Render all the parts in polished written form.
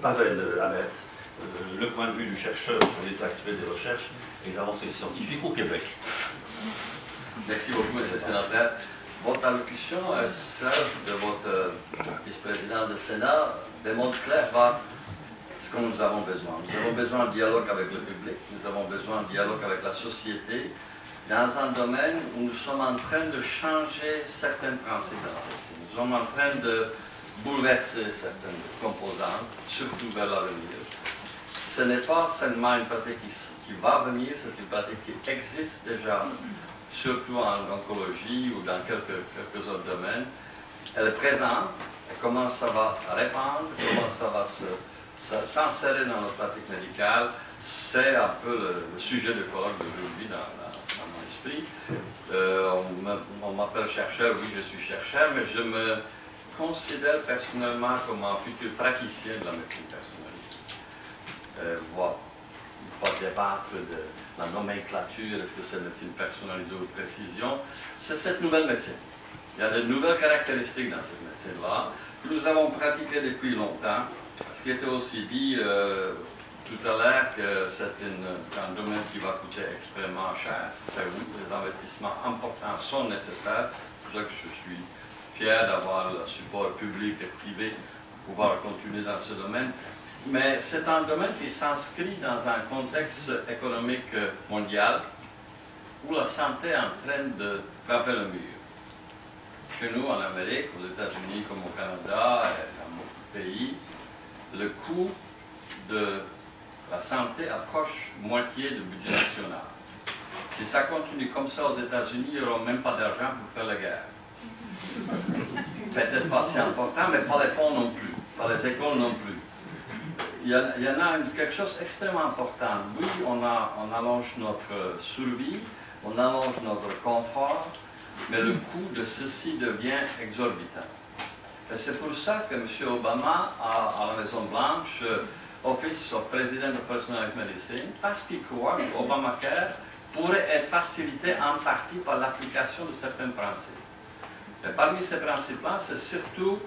Pavel Hamet, le point de vue du chercheur sur l'état actuel des recherches et des avancées scientifiques au Québec. Merci beaucoup, M. le sénateur. Votre allocution, celle de votre vice-président du Sénat, démontre clairement ce que nous avons besoin. Nous avons besoin de dialogue avec le public, nous avons besoin de dialogue avec la société, dans un domaine où nous sommes en train de changer certains principes de la médecine. Nous sommes en train de bouleverser certaines composantes, surtout vers l'avenir. Ce n'est pas seulement une pratique qui va venir, c'est une pratique qui existe déjà, surtout en oncologie ou dans quelques autres domaines. Elle est présente, et comment ça va répandre, comment ça va s'insérer dans notre pratique médicale, c'est un peu le sujet de colloque d'aujourd'hui dans mon esprit. On m'appelle chercheur, oui je suis chercheur, mais je me considère personnellement comme un futur praticien de la médecine personnalisée. Voilà. Pas débattre de la nomenclature, est-ce que c'est médecine personnalisée ou de précision, c'est cette nouvelle médecine. Il y a de nouvelles caractéristiques dans cette médecine-là que nous avons pratiquées depuis longtemps. Ce qui était aussi dit tout à l'heure que c'est un domaine qui va coûter extrêmement cher. C'est oui, les investissements importants sont nécessaires. C'est pour ça que je suis fier d'avoir le support public et privé pour pouvoir continuer dans ce domaine. Mais c'est un domaine qui s'inscrit dans un contexte économique mondial où la santé est en train de frapper le mur. Chez nous, en Amérique, aux États-Unis comme au Canada et dans beaucoup de pays, le coût de la santé approche moitié du budget national. Si ça continue comme ça aux États-Unis, il n'y aura même pas d'argent pour faire la guerre. Peut-être pas si important, mais pas les ponts non plus, pas les écoles non plus. Il y en a quelque chose d'extrêmement important. Oui, on allonge notre survie, on allonge notre confort, mais le coût de ceci devient exorbitant. Et c'est pour ça que M. Obama, à la Maison-Blanche, office of President of Personalized Medicine, parce qu'il croit que Obamacare pourrait être facilité en partie par l'application de certains principes. Et parmi ces principes-là, c'est surtout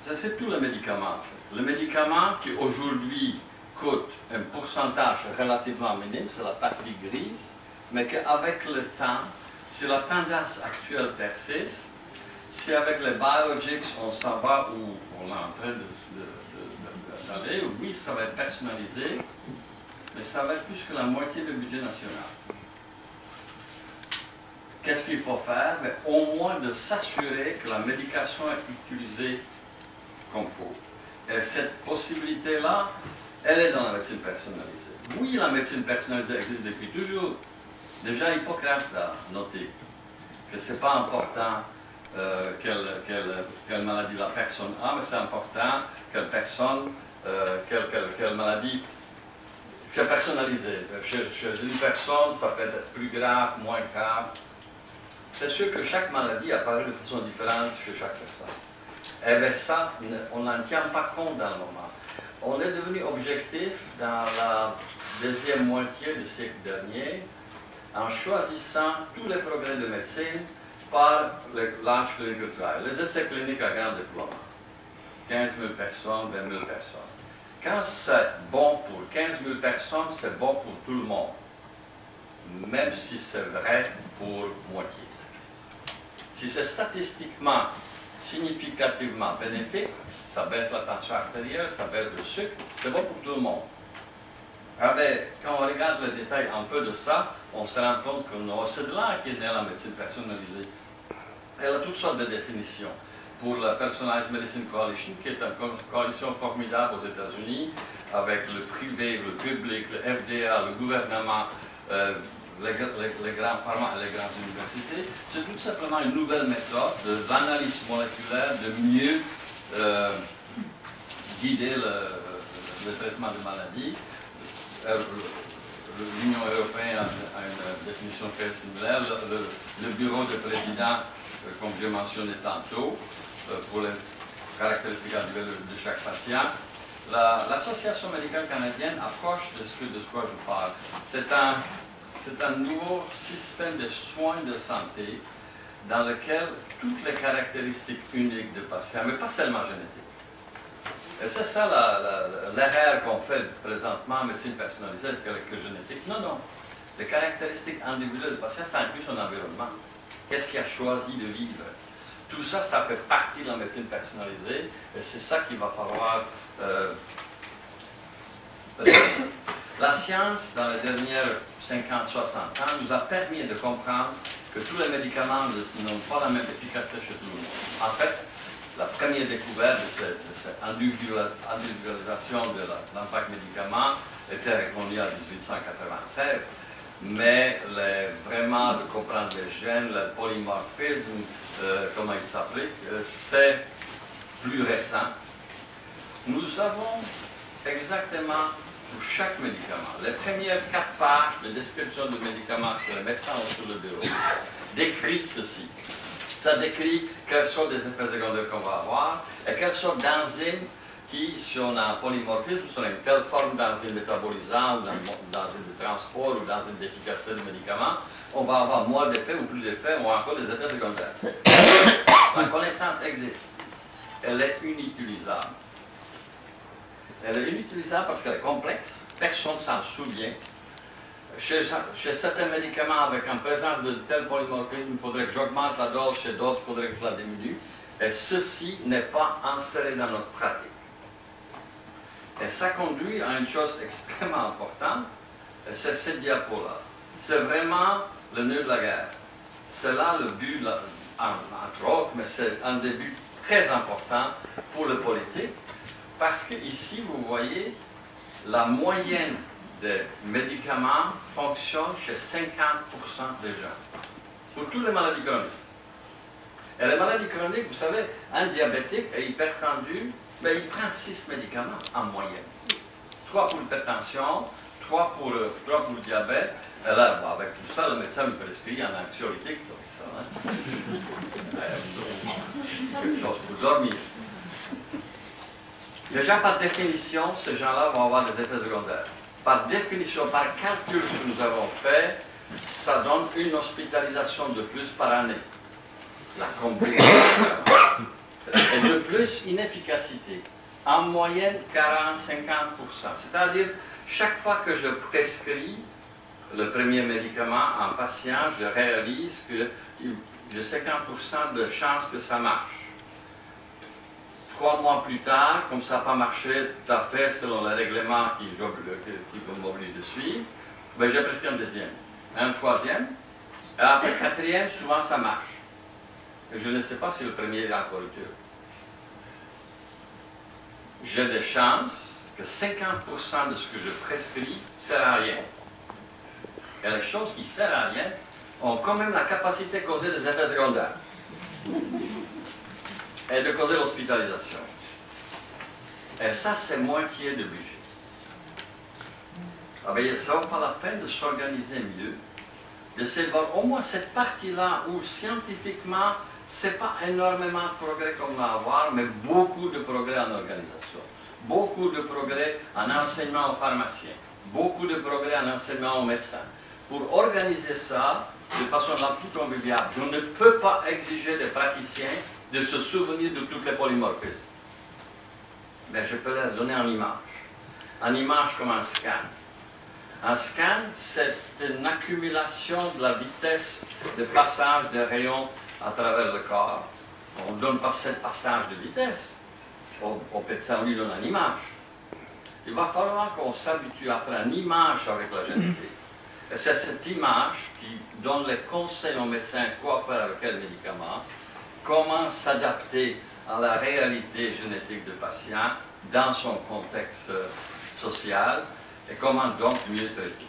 le médicament. Le médicament qui aujourd'hui coûte un pourcentage relativement minime, c'est la partie grise, mais qu'avec le temps, si la tendance actuelle persiste, si avec les biologics on s'en va où on est en train d'aller, oui, ça va être personnalisé, mais ça va être plus que la moitié du budget national. Qu'est-ce qu'il faut faire? Mais au moins de s'assurer que la médication est utilisée comme il faut. Et cette possibilité-là, elle est dans la médecine personnalisée. Oui, la médecine personnalisée existe depuis toujours. Déjà, Hippocrate a noté que ce n'est pas important quelle maladie la personne a, mais c'est important quelle maladie, c'est personnalisé. Chez une personne, ça peut être plus grave, moins grave. C'est sûr que chaque maladie apparaît de façon différente chez chaque personne. Et bien ça, on n'en tient pas compte dans le moment. On est devenu objectif dans la deuxième moitié du siècle dernier en choisissant tous les progrès de médecine par l'âge clinical trial, les essais cliniques à grand déploiement. 15 000 personnes, 20 000 personnes. Quand c'est bon pour 15 000 personnes, c'est bon pour tout le monde, même si c'est vrai pour moitié. Si c'est statistiquement significativement bénéfique, ça baisse la tension artérielle, ça baisse le sucre, c'est bon pour tout le monde. Quand on regarde le détail un peu de ça, on se rend compte que c'est de là qu'est née la médecine personnalisée. Elle a toutes sortes de définitions. Pour la Personalized Medicine Coalition, qui est une coalition formidable aux États-Unis, avec le privé, le public, le FDA, le gouvernement, les grands pharma et les grandes universités, c'est tout simplement une nouvelle méthode de l'analyse moléculaire, de mieux guider le traitement de maladies. L'Union européenne a une définition très similaire. Le bureau de président, comme j'ai mentionné tantôt, pour les caractéristiques individuelles de chaque patient. L'Association médicale canadienne approche de ce quoi je parle. C'est un nouveau système de soins de santé dans lequel toutes les caractéristiques uniques de patients, mais pas seulement génétiques, Et c'est ça l'erreur qu'on fait présentement en médecine personnalisée avec la génétique. Non, non. Les caractéristiques individuelles du patient, ça inclut son environnement. Qu'est-ce qu'il a choisi de vivre? Tout ça, ça fait partie de la médecine personnalisée et c'est ça qu'il va falloir... La science, dans les dernières 50-60 ans, nous a permis de comprendre que tous les médicaments n'ont pas la même efficacité chez tout le monde. En fait, la première découverte de cette individualisation de l'impact médicament était répondue en 1896, mais vraiment de comprendre les gènes, le polymorphisme, comment il s'applique, c'est plus récent. Nous avons exactement pour chaque médicament, les premières 4 pages de description du médicament que les médecins ont sur le bureau décrit ceci. Ça décrit quelles sortes des effets secondaires qu'on va avoir et quelles sortes d'enzymes qui, si on a un polymorphisme, sur une telle forme d'enzyme métabolisant ou d'enzyme de transport ou d'enzyme d'efficacité du médicament, on va avoir moins d'effets ou plus d'effets ou encore des effets secondaires. La connaissance existe. Elle est inutilisable. Elle est inutilisable parce qu'elle est complexe, personne ne s'en souvient. Chez certains médicaments avec en présence de tel polymorphisme, il faudrait que j'augmente la dose, chez d'autres, il faudrait que je la diminue. Et ceci n'est pas inséré dans notre pratique. Et ça conduit à une chose extrêmement importante, c'est cette diapo-là. C'est vraiment le nœud de la guerre. C'est là le but, entre autres, mais c'est un des buts très importants pour le politique. Parce que ici, vous voyez, la moyenne des médicaments fonctionne chez 50% des gens, pour toutes les maladies chroniques. Et les maladies chroniques, vous savez, un diabétique et hypertendu, ben, il prend 6 médicaments en moyenne. 3 pour l'hypertension, 3 pour le diabète. Et là, bon, avec tout ça, le médecin lui prescrit un anxiolytique, comme ça. Hein? Quelque chose pour dormir. Déjà, par définition, ces gens-là vont avoir des effets secondaires. Par définition, par calcul que nous avons fait, ça donne une hospitalisation de plus par année. La combinaison. Et de plus, inefficacité. En moyenne, 40-50%. C'est-à-dire, chaque fois que je prescris le premier médicament en patient, je réalise que j'ai 50% de chances que ça marche. 3 mois plus tard, comme ça n'a pas marché tout à fait selon les règlements qui m'obligent de suivre, ben j'ai presque un deuxième, un troisième, et après le quatrième, souvent ça marche. Et je ne sais pas si le premier est encore utile. J'ai des chances que 50% de ce que je prescris ne sert à rien. Et les choses qui ne servent à rien ont quand même la capacité de causer des effets secondaires. Et de causer l'hospitalisation. Et ça, c'est moitié de budget. Ah ben, ça ne vaut pas la peine de s'organiser mieux, d'essayer de voir au moins cette partie-là où scientifiquement, ce n'est pas énormément de progrès qu'on va avoir, mais beaucoup de progrès en organisation, beaucoup de progrès en enseignement aux pharmaciens, beaucoup de progrès en enseignement aux médecins. Pour organiser ça de façon la plus conviviale, je ne peux pas exiger des praticiens de se souvenir de tous les polymorphismes. Mais je peux leur donner en image. En image comme un scan. Un scan, c'est une accumulation de la vitesse de passage des rayons à travers le corps. On ne donne pas 7 passages de vitesse. Au médecin, on lui donne une image. Il va falloir qu'on s'habitue à faire une image avec la génétique. Et c'est cette image qui donne les conseils aux médecins quoi faire avec quel médicament, comment s'adapter à la réalité génétique du patient dans son contexte social et comment donc mieux traiter.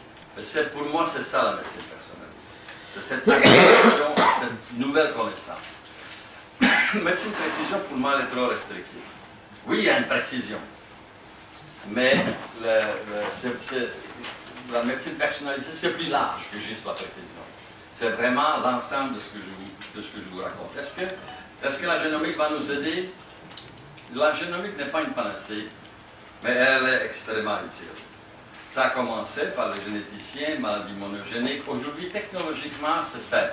Pour moi, c'est ça la médecine personnalisée. C'est cette application, cette nouvelle connaissance. Médecine précision, pour moi, elle est trop restrictive. Oui, il y a une précision, mais la médecine personnalisée, c'est plus large que juste la précision. C'est vraiment l'ensemble de ce que je vous raconte. Est-ce que la génomique va nous aider? La génomique n'est pas une panacée, mais elle est extrêmement utile. Ça a commencé par les généticiens, maladies monogéniques. Aujourd'hui, technologiquement, c'est simple.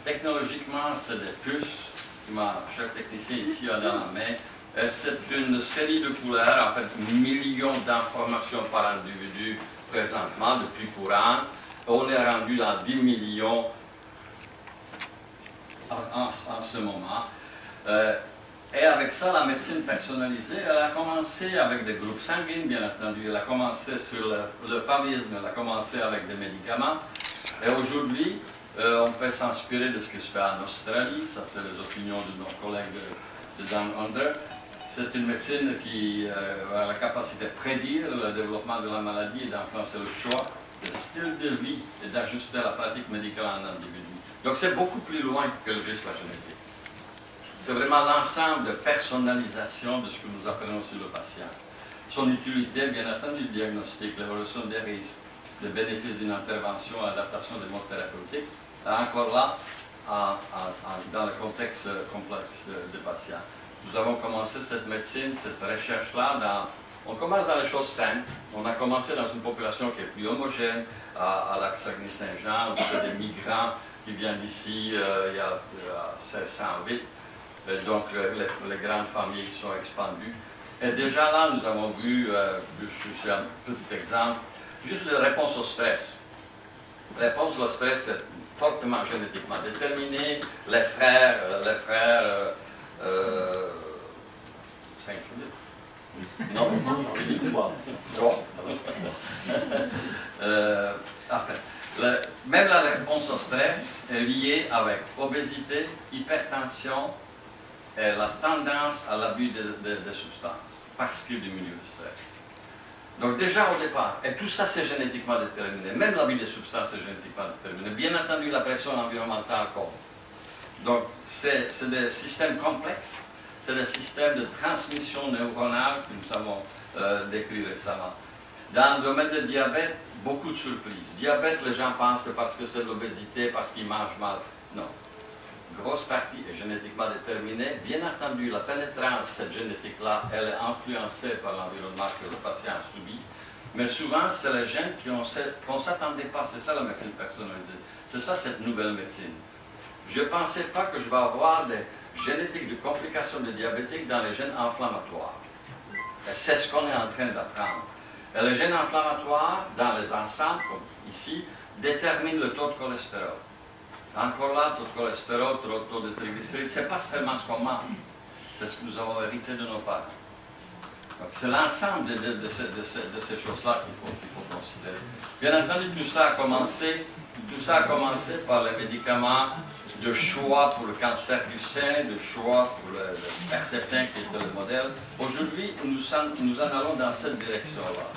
Technologiquement, c'est des puces. Ma chef technicien ici a dans la main C'est une série de couleurs, en fait, millions d'informations par individu présentement, depuis courant. On est rendu dans 10 millions en ce moment. Et avec ça, la médecine personnalisée, elle a commencé avec des groupes sanguins, bien entendu. Elle a commencé sur le favisme, elle a commencé avec des médicaments. Et aujourd'hui, on peut s'inspirer de ce qui se fait en Australie. Ça, c'est les opinions de nos collègues de Down Under. C'est une médecine qui a la capacité de prédire le développement de la maladie et d'influencer le choix, le style de vie et d'ajuster la pratique médicale en individu. Donc c'est beaucoup plus loin que juste la génétique. C'est vraiment l'ensemble de personnalisation de ce que nous apprenons sur le patient. Son utilité, bien entendu, le diagnostic, l'évolution des risques, les bénéfices d'une intervention, l'adaptation des modes thérapeutiques, encore là, dans le contexte complexe des patients. Nous avons commencé cette médecine, cette recherche-là, on commence dans les choses simples. On a commencé dans une population qui est plus homogène, à Lac-Saguenay-Saint-Jean, où c'est des migrants qui viennent d'ici il y a 1608. Donc les grandes familles qui sont expandues. Et déjà là, nous avons vu, je suis un petit exemple, juste la réponse au stress. La réponse au stress, c'est fortement génétiquement déterminé. Les frères 5 minutes. Non, c'est moi. Enfin, même la réponse au stress est liée avec obésité, hypertension et la tendance à l'abus de substances, parce qu'il diminue le stress. Donc déjà au départ, et tout ça c'est génétiquement déterminé, même l'abus de substances est génétiquement déterminé. Bien entendu, la pression environnementale compte. Donc c'est des systèmes complexes, c'est des systèmes de transmission neuronale que nous avons décrits récemment. Dans le domaine du diabète, beaucoup de surprises. Diabète, les gens pensent c'est parce que c'est de l'obésité, parce qu'ils mangent mal. Non. Grosse partie est génétiquement déterminée. Bien entendu, la pénétrance de cette génétique-là, elle est influencée par l'environnement que le patient subit. Mais souvent, c'est les gènes qu'on ne s'attendait pas. C'est ça la médecine personnalisée. C'est ça cette nouvelle médecine. Je ne pensais pas que je vais avoir des génétiques de complications de diabétiques dans les gènes inflammatoires. Et c'est ce qu'on est en train d'apprendre. Et les gènes inflammatoires, dans les ensembles, comme ici, déterminent le taux de cholestérol. Encore là, taux de cholestérol, taux de triglycérides, ce n'est pas seulement ce qu'on mange, c'est ce que nous avons hérité de nos parents. Donc c'est l'ensemble de ces choses-là qu'il faut considérer. Bien entendu, tout ça a commencé par les médicaments de choix pour le cancer du sein, de choix pour le Herceptin qui était le modèle. Aujourd'hui, nous en allons dans cette direction-là.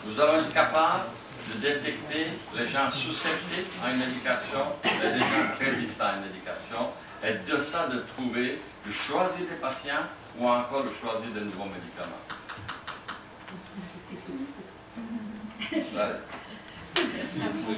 Nous allons être capables de détecter les gens susceptibles à une médication et les gens résistants à une médication, et de ça de trouver, de choisir des patients ou encore de choisir de nouveaux médicaments. Voilà. Merci beaucoup.